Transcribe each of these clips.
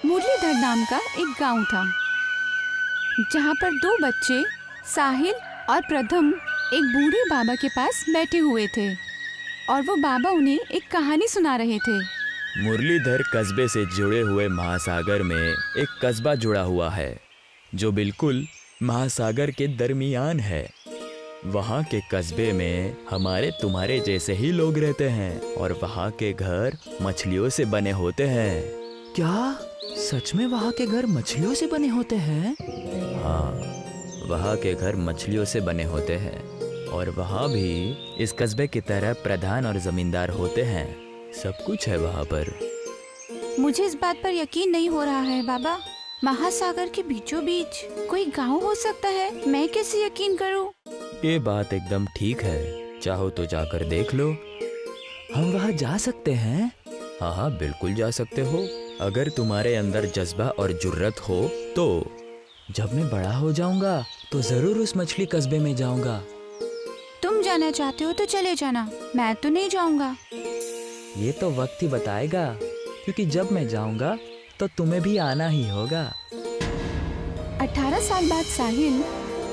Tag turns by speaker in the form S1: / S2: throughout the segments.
S1: मुरलीधर नाम का एक गांव था, जहां पर दो बच्चे साहिल और प्रथम एक बूढ़े बाबा के पास बैठे हुए थे और वो बाबा उन्हें एक कहानी सुना रहे थे।
S2: मुरलीधर कस्बे से जुड़े हुए महासागर में एक कस्बा जुड़ा हुआ है जो बिल्कुल महासागर के दरमियान है। वहाँ के कस्बे में हमारे तुम्हारे जैसे ही लोग रहते हैं और वहाँ के घर मछलियों से बने होते हैं।
S3: क्या सच में वहाँ के घर मछलियों से बने होते हैं?
S2: हाँ, वहाँ के घर मछलियों से बने होते हैं और वहाँ भी इस कस्बे की तरह प्रधान और जमींदार होते हैं। सब कुछ है वहाँ पर।
S1: मुझे इस बात पर यकीन नहीं हो रहा है बाबा। महासागर के बीचों बीच कोई गांव हो सकता है? मैं कैसे यकीन करूं?
S2: ये बात एकदम ठीक है, चाहो तो जाकर देख लो।
S3: हम वहाँ जा सकते हैं?
S2: हाँ हाँ, बिल्कुल जा सकते हो, अगर तुम्हारे अंदर जज्बा और जुर्रत हो तो।
S3: जब मैं बड़ा हो जाऊंगा तो जरूर उस मछली कस्बे में जाऊंगा।
S1: तुम जाना चाहते हो तो चले जाना, मैं तो नहीं जाऊंगा।
S3: ये तो वक्त ही बताएगा, क्योंकि जब मैं जाऊंगा तो तुम्हें भी आना ही होगा।
S1: 18 साल बाद साहिल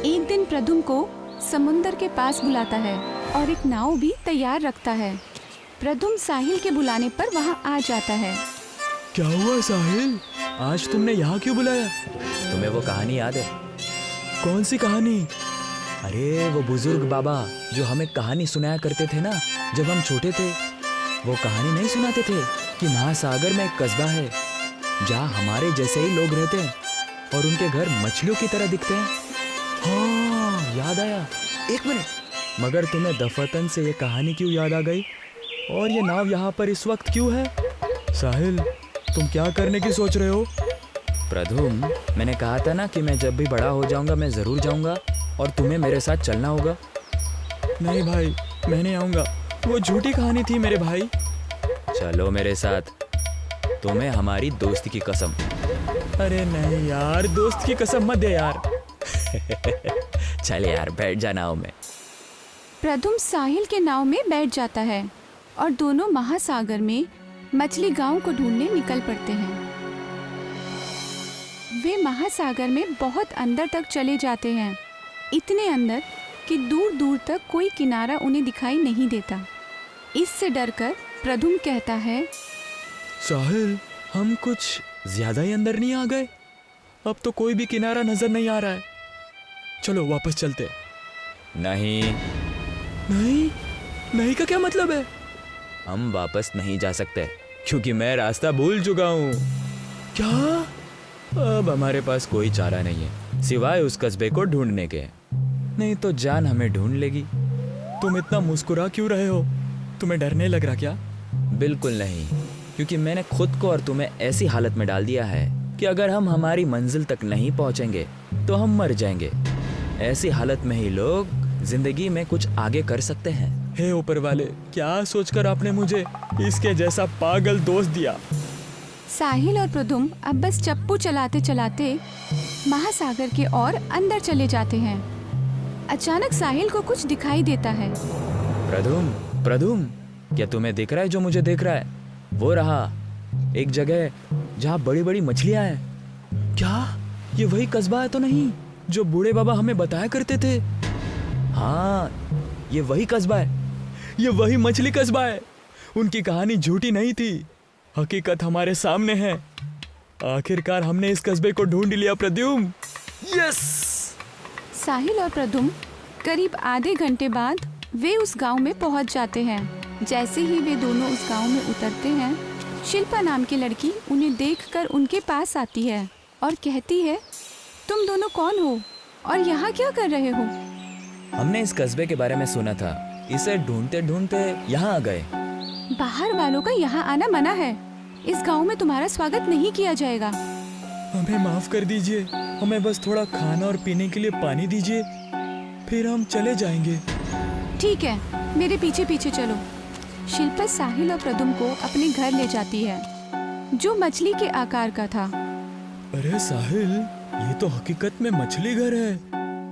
S1: एक दिन प्रदुम को समुंदर के पास बुलाता है और एक नाव भी तैयार रखता है। प्रदुम साहिल के बुलाने पर वहाँ आ जाता है।
S3: क्या हुआ साहिल, आज तुमने यहाँ क्यों बुलाया?
S2: तुम्हें वो कहानी याद है?
S3: कौन सी कहानी? अरे वो बुजुर्ग बाबा जो हमें कहानी सुनाया करते थे ना जब हम छोटे थे। वो कहानी नहीं सुनाते थे कि महासागर में एक कस्बा है जहाँ हमारे जैसे ही लोग रहते हैं और उनके घर मछलियों की तरह दिखते हैं। हाँ, याद आया। एक मिनट, मगर तुम्हें दफतन से ये कहानी क्यों याद आ गई? और ये नाव यहाँ पर इस वक्त क्यों है? साहिल, तुम क्या करने की सोच रहे हो?
S2: प्रधुम, मैंने कहा था ना कि मैं जब भी बड़ा हो जाऊंगा मैं जरूर जाऊंगा और तुम्हें मेरे साथ चलना होगा।
S3: नहीं भाई, मैं नहीं आऊंगा, वो झूठी कहानी थी मेरे भाई।
S2: चलो मेरे साथ, तुम्हें हमारी दोस्ती की कसम।
S3: अरे नहीं यार, दोस्त की कसम मत दे यार।
S2: चल यार, बैठ जा नाव में।
S1: प्रदुम साहिल के नाव में बैठ जाता है और दोनों महासागर में मछली गांव को ढूंढने निकल पड़ते हैं। वे महासागर में बहुत अंदर तक चले जाते हैं, इतने अंदर कि दूर दूर तक कोई किनारा उन्हें दिखाई नहीं देता। इससे डरकर प्रदुम कहता है,
S3: साहिल, हम कुछ ज्यादा ही अंदर नहीं आ गए? अब तो कोई भी किनारा नजर नहीं आ रहा है। चलो वापस चलते हैं।
S2: नहीं
S3: नहीं, नहीं का क्या मतलब है?
S2: हम वापस नहीं जा सकते क्योंकि मैं रास्ता भूल चुका हूँ।
S3: क्या?
S2: अब हमारे पास कोई चारा नहीं है सिवाय उस कस्बे को ढूंढने के, नहीं तो जान हमें ढूंढ लेगी।
S3: तुम इतना मुस्कुरा क्यों रहे हो? तुम्हें डर नहीं लग रहा क्या?
S2: बिल्कुल नहीं, क्योंकि मैंने खुद को और तुम्हें ऐसी हालत में डाल दिया है कि अगर हम हमारी मंजिल तक नहीं पहुंचेंगे तो हम मर जाएंगे। ऐसी हालत में ही लोग जिंदगी में कुछ आगे कर सकते हैं।
S3: हे ऊपर वाले, क्या सोचकर आपने मुझे इसके जैसा पागल दोस्त दिया?
S1: साहिल और प्रदुम अब बस चप्पू चलाते चलाते महासागर के ओर अंदर चले जाते हैं। अचानक साहिल को कुछ दिखाई देता है।
S2: प्रधुम, प्रधुम, क्या तुम्हें दिख रहा है जो मुझे दिख रहा है? वो रहा एक जगह जहाँ बड़ी बड़ी मछलियाँ हैं।
S3: क्या ये वही कस्बा है तो नहीं जो बूढ़े बाबा हमें बताया करते थे?
S2: हाँ, ये वही कस्बा है।
S3: ये वही मछली कस्बा है। उनकी कहानी झूठी नहीं थी, हकीकत हमारे सामने है। आखिरकार हमने इस कस्बे को ढूंढ लिया प्रद्युम। यस!
S1: साहिल और प्रदुम करीब आधे घंटे बाद वे उस गांव में पहुंच जाते हैं। जैसे ही वे दोनों उस गांव में उतरते हैं, शिल्पा नाम की लड़की उन्हें देखकर उनके पास आती है और कहती है, तुम दोनों कौन हो और यहाँ क्या कर रहे हो?
S2: हमने इस कस्बे के बारे में सुना था, इसे ढूंढते ढूंढते यहाँ आ गए।
S1: बाहर वालों का यहाँ आना मना है। इस गांव में तुम्हारा स्वागत नहीं किया जाएगा।
S3: हमें माफ कर दीजिए, हमें बस थोड़ा खाना और पीने के लिए पानी दीजिए, फिर हम चले जाएंगे।
S1: ठीक है, मेरे पीछे पीछे चलो। शिल्पा साहिल और प्रदुम को अपने घर ले जाती है, जो मछली के आकार का था।
S3: अरे साहिल, ये तो हकीकत में मछली घर है।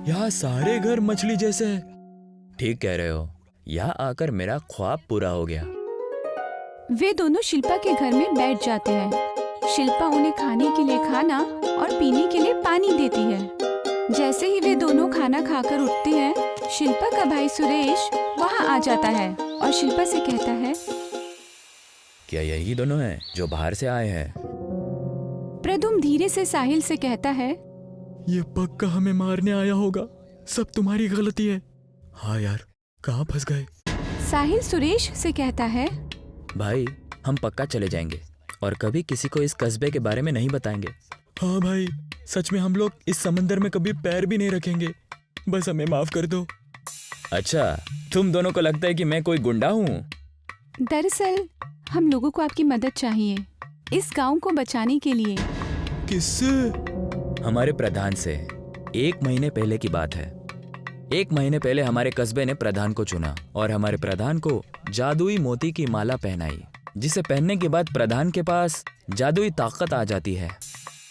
S3: यहाँ सारे घर मछली जैसे हैं।
S2: ठीक कह रहे हो, यहाँ आकर मेरा ख्वाब पूरा हो गया।
S1: वे दोनों शिल्पा के घर में बैठ जाते हैं। शिल्पा उन्हें खाने के लिए खाना और पीने के लिए पानी देती है। जैसे ही वे दोनों खाना खाकर उठते हैं, शिल्पा का भाई सुरेश वहाँ आ जाता है और शिल्पा से कहता है,
S2: क्या यही दोनों हैं जो बाहर से आए हैं?
S1: प्रद्युम्न धीरे से साहिल से कहता है,
S3: ये पक्का हमें मारने आया होगा, सब तुम्हारी गलती है। हाँ यार, कहाँ फंस गए?
S1: साहिल सुरेश से कहता है,
S2: भाई हम पक्का चले जाएंगे और कभी किसी को इस कस्बे के बारे में नहीं बताएंगे।
S3: हाँ भाई, सच में हम लोग इस समंदर में कभी पैर भी नहीं रखेंगे, बस हमें माफ कर दो।
S2: अच्छा, तुम दोनों को लगता है कि मैं कोई गुंडा हूँ?
S1: दरअसल हम लोगों को आपकी मदद चाहिए इस गांव को बचाने के लिए।
S3: किससे?
S2: हमारे प्रधान से। 1 महीने पहले की बात है। 1 महीने पहले हमारे कस्बे ने प्रधान को चुना और हमारे प्रधान को जादुई मोती की माला पहनाई, जिसे पहनने के बाद प्रधान के पास जादुई ताकत आ जाती है,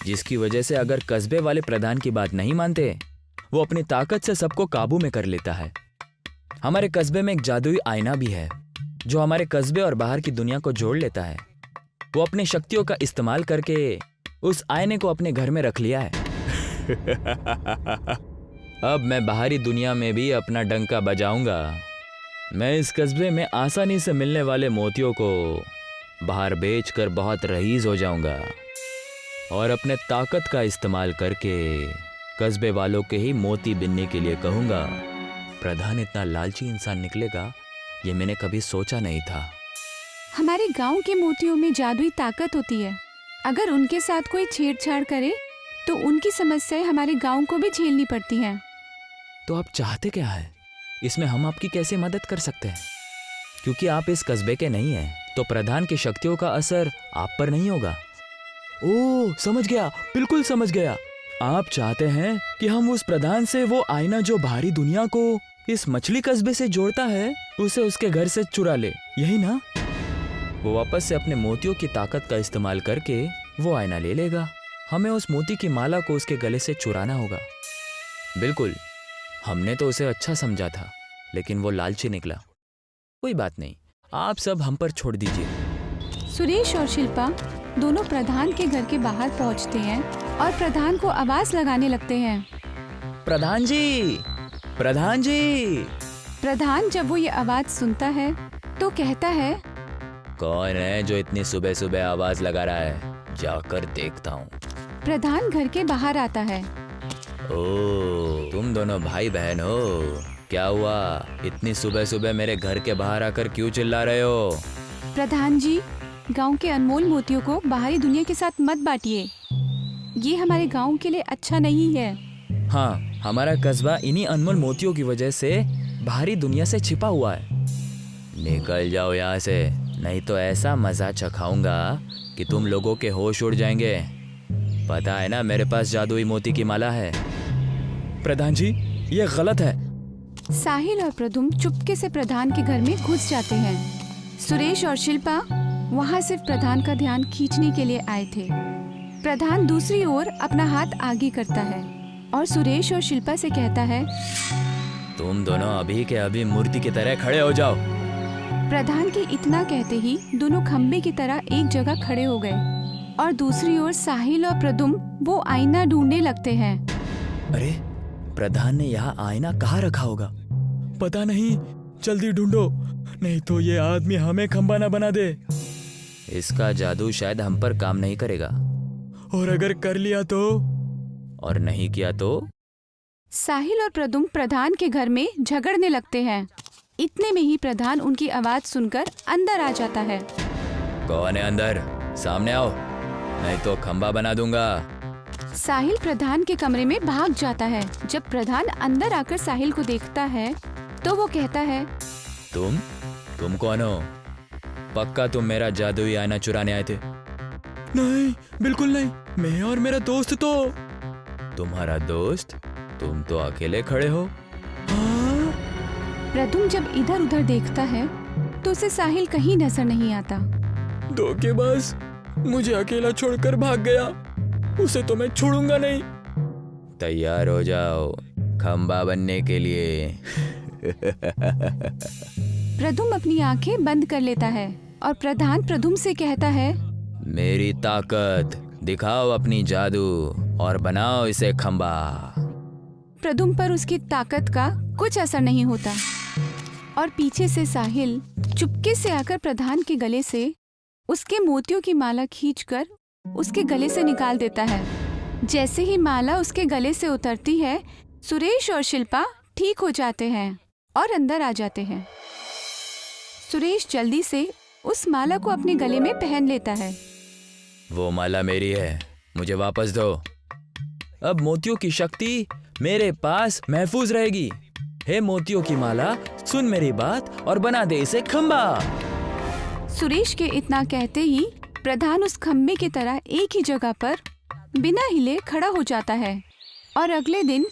S2: जिसकी वजह से अगर कस्बे वाले प्रधान की बात नहीं मानते, वो अपनी ताकत से सबको काबू में कर लेता है। हमारे कस्बे में एक जादुई आईना भी है जो हमारे कस्बे और बाहर की दुनिया को जोड़ लेता है। वो अपनी शक्तियों का इस्तेमाल करके उस आईने को अपने घर में रख लिया है। अब मैं बाहरी दुनिया में भी अपना डंका बजाऊंगा। मैं इस कस्बे में आसानी से मिलने वाले मोतियों को बाहर बेचकर बहुत रईस हो जाऊंगा और अपने ताकत का इस्तेमाल करके कस्बे वालों के ही मोती बिनने के लिए कहूंगा। प्रधान इतना लालची इंसान निकलेगा, ये मैंने कभी सोचा नहीं था।
S1: हमारे गांव के मोतियों में जादुई ताकत होती है। अगर उनके साथ कोई छेड़छाड़ करे तो उनकी समस्याएं हमारे गांव को भी झेलनी पड़ती हैं।
S2: तो आप चाहते क्या है? इसमें हम आपकी कैसे मदद कर सकते हैं? क्योंकि आप इस कस्बे के नहीं हैं, तो प्रधान की शक्तियों का असर आप पर नहीं होगा।
S3: ओह, समझ गया, बिल्कुल समझ गया। आप चाहते हैं कि हम उस प्रधान से वो आईना जो बाहरी दुनिया को इस मछली कस्बे से जोड़ता है, उसे उसके घर से चुरा ले, यही ना?
S2: वो वापस से अपने मोतियों की ताकत का इस्तेमाल करके वो आईना ले लेगा। हमें उस मोती की माला को उसके गले से चुराना होगा। बिल्कुल, हमने तो उसे अच्छा समझा था, लेकिन वो लालची निकला। कोई बात नहीं, आप सब हम पर छोड़ दीजिए।
S1: सुरेश और शिल्पा दोनों प्रधान के घर के बाहर पहुंचते हैं और प्रधान को आवाज लगाने लगते हैं।
S2: प्रधान जी, प्रधान जी।
S1: प्रधान जब वो ये आवाज सुनता है तो कहता है,
S2: कौन है जो इतनी सुबह सुबह आवाज लगा रहा है? जाकर देखता हूँ।
S1: प्रधान घर के बाहर आता है।
S2: ओह, तुम दोनों भाई बहन हो। क्या हुआ? इतनी सुबह सुबह मेरे घर के बाहर आकर क्यों चिल्ला रहे हो?
S1: प्रधान जी, गांव के अनमोल मोतियों को बाहरी दुनिया के साथ मत बांटिए। ये हमारे गांव के लिए अच्छा नहीं है।
S2: हाँ, हमारा कस्बा इन्हीं अनमोल मोतियों की वजह से बाहरी दुनिया से छिपा हुआ है। निकल जाओ यहाँ से, नहीं तो ऐसा मजा चखाऊंगा कि तुम लोगों के होश उड़ जाएंगे। पता है ना, मेरे पास जादुई मोती की माला है।
S3: प्रधान जी, ये गलत है।
S1: साहिल और प्रद्युम्न चुपके से प्रधान के घर में घुस जाते हैं। सुरेश और शिल्पा वहाँ सिर्फ प्रधान का ध्यान खींचने के लिए आए थे। प्रधान दूसरी ओर अपना हाथ आगे करता है और सुरेश और शिल्पा से कहता है,
S2: तुम दोनों अभी के अभी मूर्ति की तरह खड़े हो जाओ।
S1: प्रधान के इतना कहते ही दोनों खम्बे की तरह एक जगह खड़े हो गए और दूसरी ओर साहिल और प्रद्युम्न वो आईना ढूंढने लगते हैं।
S3: अरे, प्रधान ने यहाँ आईना कहाँ रखा होगा? पता नहीं, जल्दी ढूंढो, नहीं तो ये आदमी हमें खंबा ना बना दे।
S2: इसका जादू शायद हम पर काम नहीं करेगा।
S3: और अगर कर लिया तो?
S2: और नहीं किया तो?
S1: साहिल और प्रद्युम्न प्रधान के घर में झगड़ने लगते हैं। इतने में ही प्रधान उनकी आवाज सुनकर अंदर आ जाता है।
S2: कौन है अंदर? सामने आओ, नहीं तो खंबा बना दूंगा।
S1: साहिल प्रधान के कमरे में भाग जाता है। जब प्रधान अंदर आकर साहिल को देखता है तो वो कहता है,
S2: तुम कौन हो? पक्का तुम मेरा जादुई आईना चुराने आए थे?
S3: नहीं, बिल्कुल नहीं, मैं और मेरा दोस्त तो।
S2: तुम्हारा दोस्त? तुम तो अकेले खड़े हो।
S3: हाँ?
S1: प्रद्युम्न जब इधर उधर देखता है तो उसे साहिल कहीं नजर नहीं आता।
S3: धोखेबाज, मुझे अकेला छोड़कर भाग गया, उसे तो मैं छोड़ूंगा नहीं।
S2: तैयार हो जाओ खंबा बनने के लिए।
S1: प्रद्युम्न अपनी आंखें बंद कर लेता है और प्रधान प्रद्युम्न से कहता है,
S2: मेरी ताकत दिखाओ, अपनी जादू, और बनाओ इसे खंबा।
S1: प्रद्युम्न पर उसकी ताकत का कुछ असर नहीं होता और पीछे से साहिल चुपके से आकर प्रधान के गले से उसके मोतियों की माला खींचकर उसके गले से निकाल देता है। जैसे ही माला उसके गले से उतरती है, सुरेश और शिल्पा ठीक हो जाते हैं और अंदर आ जाते हैं। सुरेश जल्दी से उस माला को अपने गले में पहन लेता है।
S2: वो माला मेरी है, मुझे वापस दो। अब मोतियों की शक्ति मेरे पास महफूज रहेगी। हे मोतियों की माला, सुन मेरी बात और बना दे इसे खंबा।
S1: सुरेश के इतना कहते ही प्रधान उस खम्बे की तरह एक ही जगह पर बिना हिले खड़ा हो जाता है और अगले दिन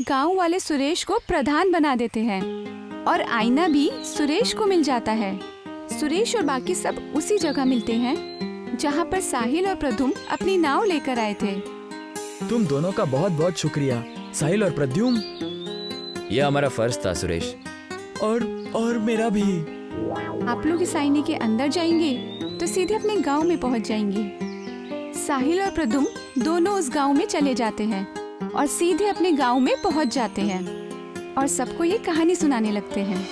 S1: गांव वाले सुरेश को प्रधान बना देते हैं और आईना भी सुरेश को मिल जाता है। सुरेश और बाकी सब उसी जगह मिलते हैं जहां पर साहिल और प्रद्युम्न अपनी नाव लेकर आए थे।
S3: तुम दोनों का बहुत बहुत शुक्रिया, साहिल और प्रद्युम्न।
S2: यह हमारा फर्ज था सुरेश।
S3: और मेरा भी।
S1: आप लोग इस आईने के अंदर जाएंगे तो सीधे अपने गांव में पहुंच जाएंगे। साहिल और प्रद्युम्न दोनों उस गांव में चले जाते हैं और सीधे अपने गांव में पहुंच जाते हैं और सबको ये कहानी सुनाने लगते हैं।